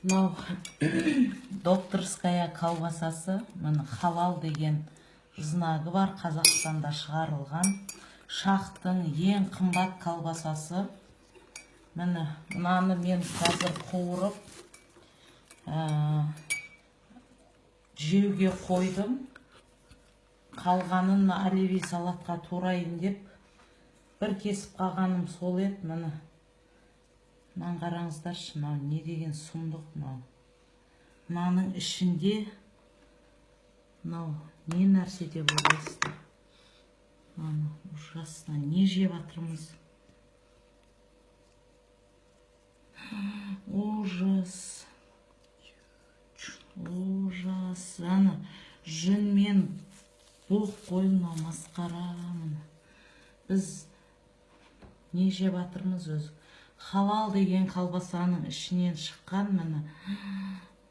Мынау докторская колбасасы, міне халал деген знагы бар, Қазақстанда шығарылған. Шақтың ең қымбат колбасасы. Міне, мынаны мен қазір қуырып, жеуге қойдым. Қалғанын оливий салатқа турайын деп, бір кесіп қалғаным сол еді, міне. Мынаны қараңыздаршы, мынау не деген сұмдық мынау. Мынаның ішінде мынау не нәрсе деп ойлайсыздар? Мынаны ужасно, не жеп жатырмыз? Ужас. Ужас. Аны жүнмен боқ қой, мынау масқара. Біз не жеп жатырмыз өзі? Халал деген колбасаның ішінен шыққан, міне.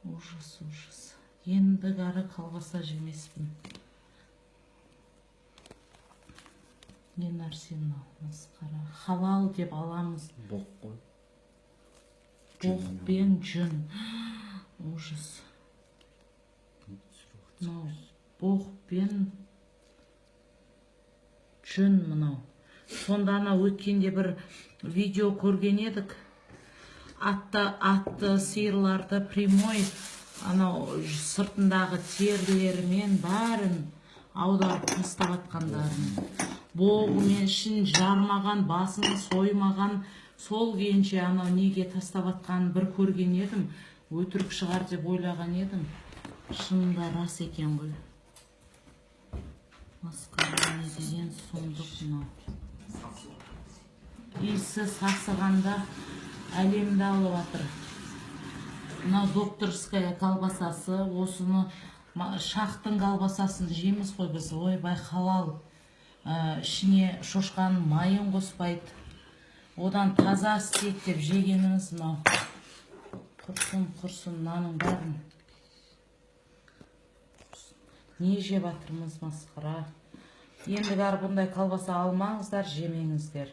Ужас, ужас. Енді гары колбаса жемеспін. Не нәрсе мынау, масқара. Халал деп аламыз. Боқ қой. Боқ пен жүн. Ужас. Мынау боқ пен жүн мынау. Сонда ана өткенде бір видео көрген едік. Атты сиырларды прямой анау сыртындағы терілерімен бәрін аударып тастап атқандарын. Боғымен ішін жармаған, басын соймаған, сол күйінше анау неге тастап атқанын бір көрген едім. Өтірік шығар деп ойлаған едім. Шынында рас екен ғой. Масқара не деген сұмдық мынау. Иісі сасығанда әлемді алып жатыр. Мынау докторская колбасасы, осыны шақтың колбасасын жейміз ғой біз. Ойбай, халал. Ішіне шошқаның майын қоспайды. Одан таза істейді деп жегеніміз мынау. Құрсын мынаның бәрін. Не жеп жатырмыз, масқара. Ендігәрі бұндай колбаса алмаңыздар, жемеңіздер.